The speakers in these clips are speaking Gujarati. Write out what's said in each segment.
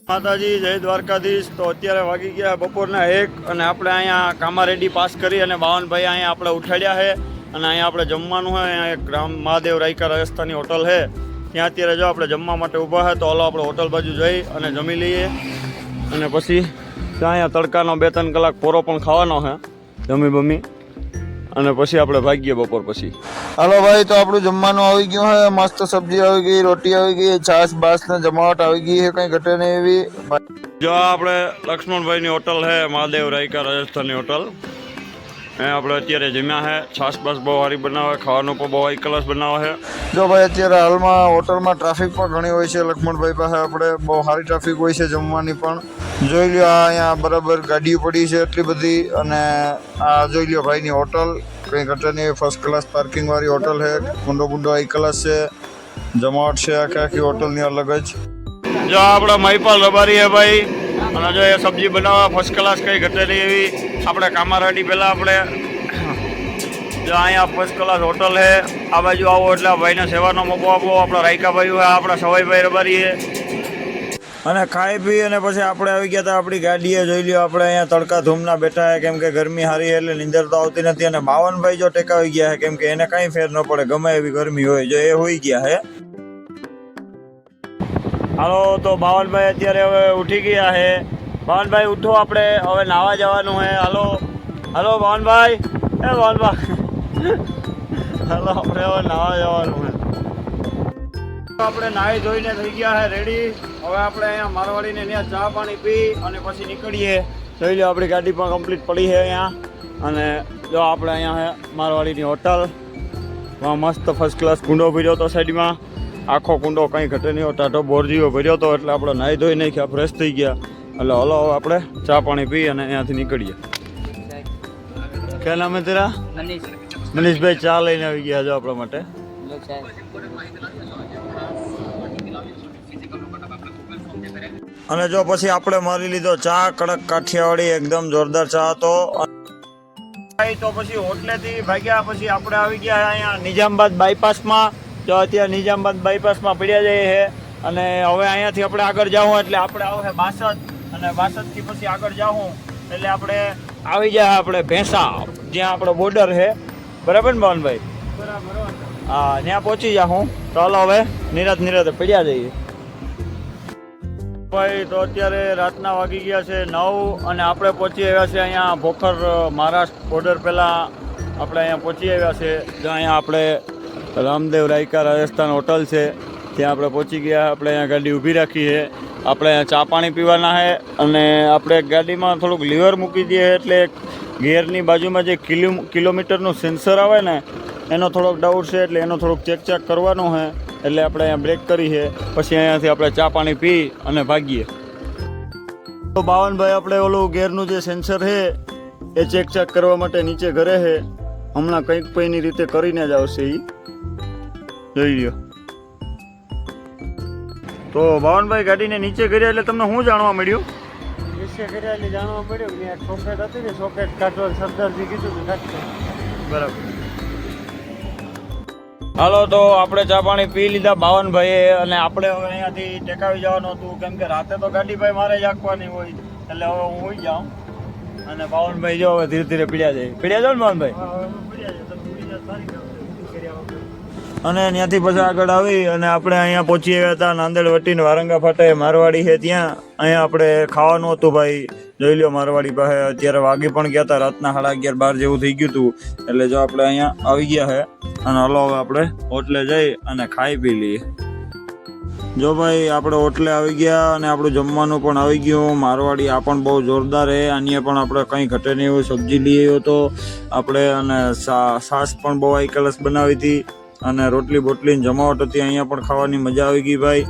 માતાજી, જય દ્વારકાધીશ। તો અત્યારે વાગી ગયા બપોરના 1 અને આપણે અહીંયા કામારેડી પાસ કરી અને બાવનભાઈ અહીંયા આપણે ઉઠાડ્યા છે અને અહીંયા આપણે જમવાનું હોય। અહીંયા એક રામ મહાદેવ રાયકા રાજસ્થાની હોટલ છે, ત્યાં અત્યારે જો આપણે જમવા માટે ઊભા છે। તો હાલો આપણે હોટલ બાજુ જઈ અને જમી લઈએ અને પછી ત્યાં અહીંયા તડકાનો 2-3 કલાક પોરો પણ ખાવાનો છે જમી બમી અને પછી આપણે ભાગીએ બપોર પછી। હાલો ભાઈ, તો આપણું જમવાનું આવી ગયું છે। મસ્ત સબ્જી આવી ગઈ, રોટી આવી ગઈ, છાશ બાસ ને જમાવટ આવી ગઈ છે, કઈ ઘટે નહીં એવી। જો આપણે લક્ષ્મણભાઈની હોટલ છે, મહાદેવ રાયકા રાજસ્થાની હોટલ। આપણે અત્યારે જમ્યા છે, છાશ બાસ બહુ સારી બનાવે, ખાવાનું પણ બહુ હાઈ ક્લાસ બનાવે છે। જો ભાઈ, અત્યારે હાલમાં હોટલમાં ટ્રાફિક પણ ઘણી હોય છે। લક્ષ્મણભાઈ પાસે આપણે બહુ સારી ટ્રાફિક હોય છે જમવાની પણ। જોઈ લ્યો, અહીંયા બરાબર ગાડીઓ પડી છે એટલી બધી, અને આ જોઈ લ્યો ભાઈની હોટલ, કંઈ ઘટે નહીં, ફર્સ્ટ ક્લાસ પાર્કિંગ વાળી હોટલ છે, કુંડો હાઈ ક્લાસ છે, જમાવટ છે આખી હોટલની અલગ જ। જો આપણા મહિપાલ રબારી છે ભાઈ, અને જો એ સબ્જી બનાવવા ફર્સ્ટ ક્લાસ કંઈ ઘટે નહીં એવી। આપણે કામારાડી પહેલાં આપણે જો અહીંયા ફર્સ્ટ ક્લાસ હોટલ છે, આ બાજુ આવો એટલે ભાઈને સેવાનો મોકો આપો। આપણા રાયકાભાઈ છે, આપણા સવાઈભાઈ રબારી છે। અને ખાઈ પી અને પછી આપણે આવી ગયા હતા આપણી ગાડીએ। જોઈ લ્યો, આપણે અહીંયા તડકા ધૂમના બેઠા છે, કેમ કે ગરમી સારી એટલે નીંદર તો આવતી નથી। અને બાવનભાઈ જો ટેકાવી ગયા છે, કેમ કે એને કાંઈ ફેર ન પડે, ગમે એવી ગરમી હોય, જો એ હોઈ ગયા છે। હાલો, તો બાવનભાઈ અત્યારે હવે ઉઠી ગયા છે। બાવનભાઈ ઉઠો, આપણે હવે નાહવા જવાનું છે। હાલો હાલો બાવનભાઈ, એ બાવનભાઈ હાલો, આપણે હવે નાહવા જવાનું છે। આપણે નાહી ધોઈને થઈ ગયા છે રેડી। હવે આપણે અહીંયા મારવાડીને ત્યાં ચા પાણી પી અને પછી નીકળીએ। જોઈ લો, આપણી ગાડી પણ કમ્પ્લીટ પડી છે અહીંયા। અને જો આપણે અહીંયા છે મારવાડીની હોટલ, મસ્ત ફર્સ્ટ ક્લાસ કુંડો ભર્યો હતો સાઈડમાં, આખો કુંડો કંઈ ઘટે નહીં, ટાઢો બોરજીઓ ભર્યો હતો, એટલે આપણે નાહી ધોઈ નાખ્યા, ફ્રેશ થઈ ગયા। એટલે હલો, હવે આપણે ચા પાણી પી અને અહીંયાથી નીકળીએ। ક્યાં નામ હે તેરા? મનીષભાઈ ચા લઈને આવી ગયા જો આપણા માટે। અને જો પછી આપણે મારી લીધો ચા, કડક કાઠિયાવાડી, એકદમ જોરદાર ચા હતો। તો પછી હોટલેથી ભાગ્યા પછી આપણે આવી ગયા અહીંયા નિઝામબાદ બાયપાસમાં। જો અત્યારે નિઝામબાદ બાયપાસમાં પડ્યા જઈએ છે અને હવે અહીંયાથી આપણે આગળ જાઉં એટલે આપણે આવે બાસદ, અને બાસદથી પછી આગળ જાઉં એટલે આપણે આવી જાય આપણે ભેંસા, જ્યાં આપણો બોર્ડર છે, બરાબર ને મોહનભાઈ? બરાબર, હા, ત્યાં પહોંચી જાઉં। તો હાલો હવે નિરાતે પડ્યા જઈએ ભાઈ। તો અત્યારે રાતના વાગી ગયા છે 9 અને આપણે પહોંચી આવ્યા છે અહીંયા ભોખર મહારાષ્ટ્ર બોર્ડર પહેલાં આપણે અહીંયા પહોંચી આવ્યા છે। જ્યાં અહીંયા આપણે રામદેવ રાયકા રાજસ્થાન હોટલ છે, ત્યાં આપણે પહોંચી ગયા। આપણે અહીંયા ગાડી ઊભી રાખી છે, આપણે અહીંયા ચા પાણી પીવાના છે અને આપણે ગાડીમાં થોડુંક લીવર મૂકી દઈએ એટલે ગેરની બાજુમાં જે કિલોમીટરનું સેન્સર આવે ને એનો થોડોક ડાઉટ છે, એટલે એનો થોડુંક ચેક કરવાનું છે, એટલે આપણે અહીંયા બ્રેક કરી છે, પછી અહીંયાથી આપણે ચા પાણી પી અને ભાગીએ। તો બાવનભાઈ આપણે ઓલું ગેરનું જે સેન્સર છે એ ચેક કરવા માટે નીચે ઘરે છે, હમણાં કંઈક પૈની રીતે કરીને જ આવશે એ, જોઈ લ્યો। તો બાવનભાઈ ગાડીને નીચે કર્યા એટલે તમને શું જાણવા મળ્યું? નીચે કર્યા એટલે જાણવા મળ્યું કે એક સોકેટ હતી ને, સોકેટ કાઢવા સરદારજી કીધું કે કાઢશે, બરાબર। હાલો, તો આપણે ચા પાણી પી લીધા બાવનભાઈએ અને આપણે હવે અહીંયાથી ટેકાવી જવાનું હતું, કેમ કે રાતે તો ગાડી ભાઈ મારે જ આંકવાની હોય, એટલે હવે હું હોઈ જાઉં અને બાવનભાઈ જો હવે ધીરે ધીરે પીડ્યા જાય। પીડ્યા જાવ ને બાવનભાઈ? અને ત્યાંથી પછી આગળ આવી અને આપણે અહીંયા પહોંચી આવ્યા હતા નાંદેડ વટીને વારંગા ફાટે મારવાડી છે ત્યાં। અહીંયા આપણે ખાવાનું હતું ભાઈ, જોઈ લો મારવાડી પાસે। અત્યારે વાગી પણ ગયા હતા, રાતના 11:30-12 જેવું થઈ ગયું હતું, એટલે જો આપણે અહીંયા આવી ગયા છે અને હલો હવે આપણે હોટલે જઈ અને ખાઈ પી લઈએ। જો ભાઈ, આપણે હોટલે આવી ગયા અને આપણું જમવાનું પણ આવી ગયું। મારવાડી આ પણ બહુ જોરદાર છે, આની પણ આપણે કંઈ ઘટે નહીં એવું સબ્જી લઈ આવ્યો હતો આપણે, અને છાશ પણ બહુ હાઈ ક્લાસ બનાવી હતી, અને રોટલી બોટલીની જમાવટ હતી, અહીંયા પણ ખાવાની મજા આવી ગઈ ભાઈ।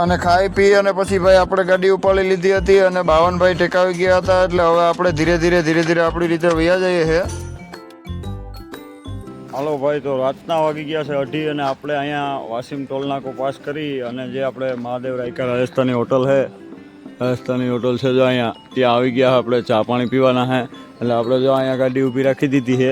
અને ખાઈ પી અને પછી ભાઈ આપણે ગાડી ઉપાડી લીધી હતી અને બાવનભાઈ ટેકાવી ગયા હતા, એટલે હવે આપણે ધીરે ધીરે આપણી રીતે વયા જઈએ છે। હાલો ભાઈ, તો રાતના વાગી ગયા છે 2:30 અને આપણે અહીંયા વાસીમ ટોલનાકો પાસ કરી અને જે આપણે મહાદેવ રાયકા રાજસ્થાની હોટલ છે, રાજસ્થાની હોટલ છે જો અહીંયા, ત્યાં આવી ગયા આપણે ચા પાણી પીવાના છે, એટલે આપણે જો અહીંયા ગાડી ઊભી રાખી દીધી છે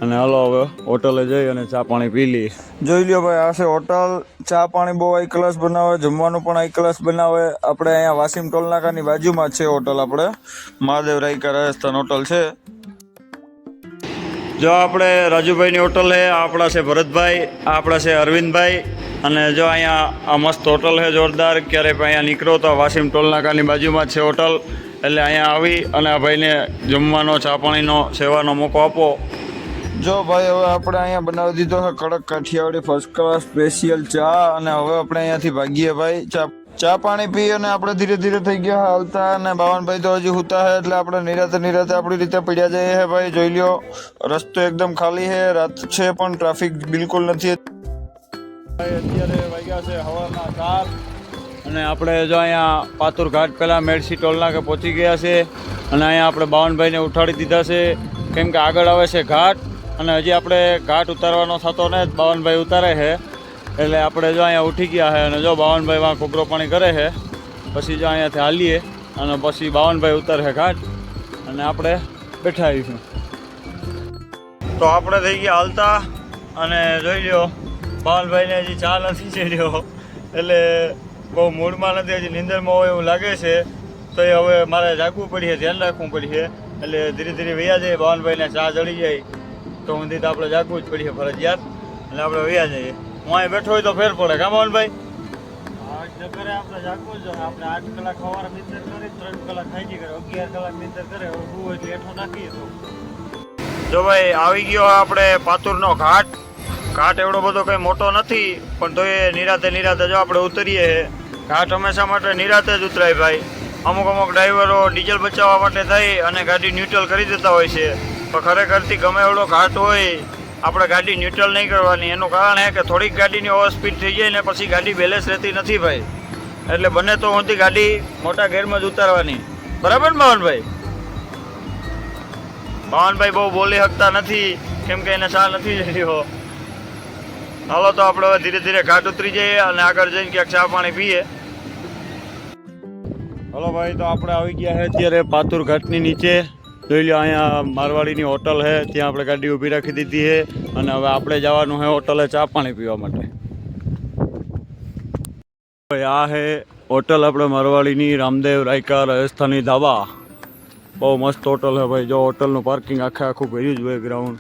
અને હાલો હવે હોટલે જઈ અને ચા પાણી પી લઈએ. જોઈ લ્યો ભાઈ, આ છે હોટલ. ચા પાણી બહુ હાઈ ક્લાસ બનાવે, જમવાનું પણ હાઈ ક્લાસ બનાવે. આપણે અહીંયા વાસીમ ટોલ નાકાની બાજુમાં જ છે હોટલ. આપણે મહાદેવ રાયકા રાજસ્થાન હોટલ છે. જો આપણે રાજુભાઈની હોટલ છે, આપણા છે ભરતભાઈ, આપણા છે અરવિંદભાઈ. અને જો અહીંયા આ મસ્ત હોટલ છે જોરદાર. ક્યારે પણ અહીંયા નીકળો તો વાસીમ ટોલ નાકાની બાજુમાં જ છે હોટલ. એટલે અહીંયા આવી અને આ ભાઈને જમવાનો ચા પાણીનો સેવાનો મોકો આપો. જો ભાઈ, હવે આપણે અહીંયા બનાવી દીધો છે કડક કાઠિયાવાડી ફર્સ્ટ ક્લાસ સ્પેશિયલ ચા. અને હવે આપણે અહીંયાથી ભાગીએ ભાઈ. ચા પાણી પી અને આપણે ધીરે ધીરે થઈ ગયા હાલતા. અને બાવનભાઈ તો હજી હુતા છે એટલે આપણે નિરાતે આપણી રીતે પડ્યા જઈએ છે ભાઈ. જોઈ લ્યો, રસ્તો એકદમ ખાલી છે, રાત છે પણ ટ્રાફિક બિલકુલ નથી. અત્યારે વાગ્યા છે સવારના 4 અને આપણે જો અહીંયા પાતુર ઘાટ પહેલાં મેડસી ટોલનાકે પહોંચી ગયા છે. અને અહીંયા આપણે બાવનભાઈને ઉઠાડી દીધા છે કેમ કે આગળ આવે છે ઘાટ. અને હજી આપણે ઘાટ ઉતારવાનો થતો ને બાવનભાઈ ઉતારે છે એટલે આપણે જો અહીંયા ઉઠી ગયા છે. અને જો બાવનભાઈ વાં કોકરો પાણી કરે છે, પછી જો અહીંયાથી હાલીએ અને પછી બાવનભાઈ ઉતારે છે ઘાટ અને આપણે બેઠા આવીશું. તો આપણે થઈ ગયા હાલતા. અને જોઈ લ્યો, બાવનભાઈને હજી ચા નથી ચડ્યો એટલે બહુ મૂડમાં નથી, હજી નીંદરમાં હોય એવું લાગે છે. તો એ હવે મારે જાગવું પડશે, ધ્યાન રાખવું પડશે. એટલે ધીરે ધીરે વયા જાય. બાવનભાઈને ચા ચડી જાય તો ઊંધી તો આપણે જાગવું જ પડશે ફરજિયાત. એટલે આપણે વયા જઈએ. હું અહીં બેઠો હોય તો ફેર પડે. કા બાવનભાઈ? આપણે જાગવું જ જોઈએ. આપણે 8 કલાક સવારે નિંદર કરી, 3 કલાક ખાઈ કરે, 11 કલાક નિંદર કરે. હું એટલે એઠો નાખીએ તો જો ભાઈ આવી ગયો આપણે પાતુરનો ઘાટ. ઘાટ એવડો બધો કંઈ મોટો નથી પણ તો એ નિરાતે જો આપણે ઉતરીએ. ઘાટ હંમેશા માટે નિરાતે જ ઉતરાય ભાઈ. અમુક ડ્રાઈવરો ડીઝલ બચાવવા માટે થઈ અને ગાડી ન્યુટ્રલ કરી દેતા હોય છે. પણ ખરેખરથી ગમે એવડો ઘાટ હોય આપણે ગાડી ન્યુટ્રલ નહીં કરવાની. એનું કારણ એ કે થોડીક ગાડીની ઓવર સ્પીડ થઈ જાય ને પછી ગાડી બેલેન્સ રહેતી નથી ભાઈ. એટલે બને તો ઊંધી ગાડી મોટા ગેરમાં જ ઉતારવાની. બરાબર ને બાવનભાઈ? બાવનભાઈ બહુ બોલી શકતા નથી કેમ કે એને ચા નથી જડ્યો. હાલો તો આપણે હવે ધીરે ધીરે ઘાટ ઉતરી જઈએ અને આગળ જઈને ક્યાંક ચા પાણી પીએ. હલો ભાઈ, તો આપણે આવી ગયા છે અત્યારે પાતુર ઘાટની નીચે. જોઈ લો, અહીંયા મારવાડીની હોટલ છે, ત્યાં આપણે ગાડી ઊભી રાખી દીધી છે. અને હવે આપણે જવાનું છે હોટલે ચા પાણી પીવા માટે. ભાઈ આ છે હોટલ આપણે મારવાડીની, રામદેવ રાયકા રાજસ્થાની ધાબા. બહુ મસ્ત હોટલ છે ભાઈ. જો હોટલનું પાર્કિંગ આખું ભર્યું જ હોય ગ્રાઉન્ડ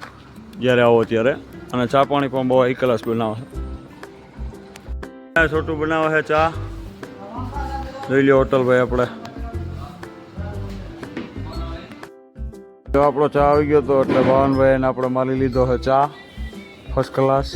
જ્યારે આવો ત્યારે. અને ચા પાણી પણ બહુ હાઈ ક્લાસ બનાવે છે. છોટું બનાવે છે ચા. જોઈ લો હોટલ ભાઈ. આપણે જો આપણો ચા આવી ગયો તો એટલે બાવનભાઈને આપણે મારી લીધો છે ચા ફર્સ્ટ ક્લાસ.